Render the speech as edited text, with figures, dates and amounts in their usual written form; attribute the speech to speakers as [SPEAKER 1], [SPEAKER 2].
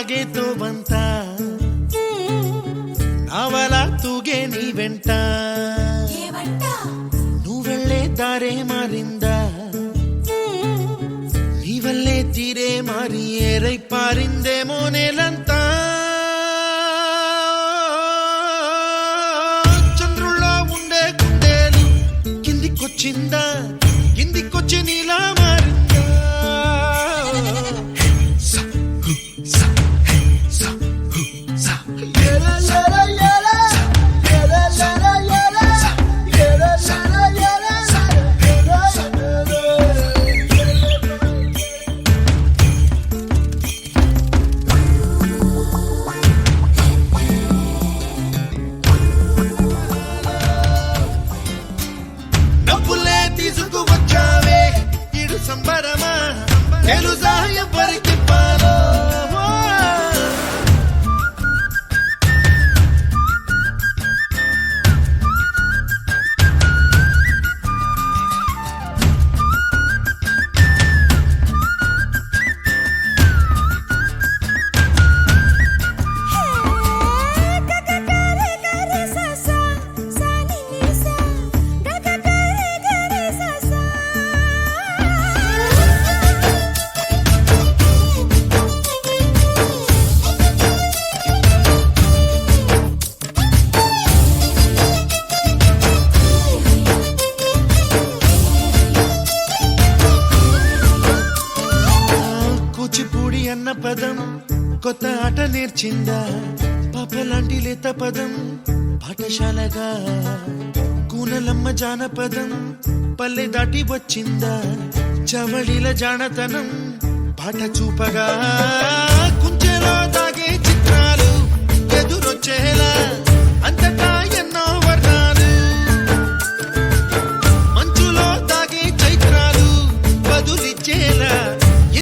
[SPEAKER 1] ಸಾಗೇತೋ ಬಂತ ನಾವಲ ತೂಗೆ ನೀ వెంట నువ్వెళ్ళే దారే మారిందా నీవల్లే తీరే మారి ఏరై పారిందేమో నేలంతా చంద్రుల్లో ఉండే గుండెలు కిందికొచ్చిందా కిందికొచ్చి నీలా మారిందా తీసుకువచ్చావే ఇడు సంబరమా తెలుసా ఎవరికి పాలో కూచిపూడి అన్న పదం కొత్త ఆట నేర్చిందా పాపలాంటి లేత పదం పాఠశాలగా కూనలమ్మ జానపదం పల్లె దాటి వచ్చిందా చవళిల జానతనం పాట చూపగా కుంచెలో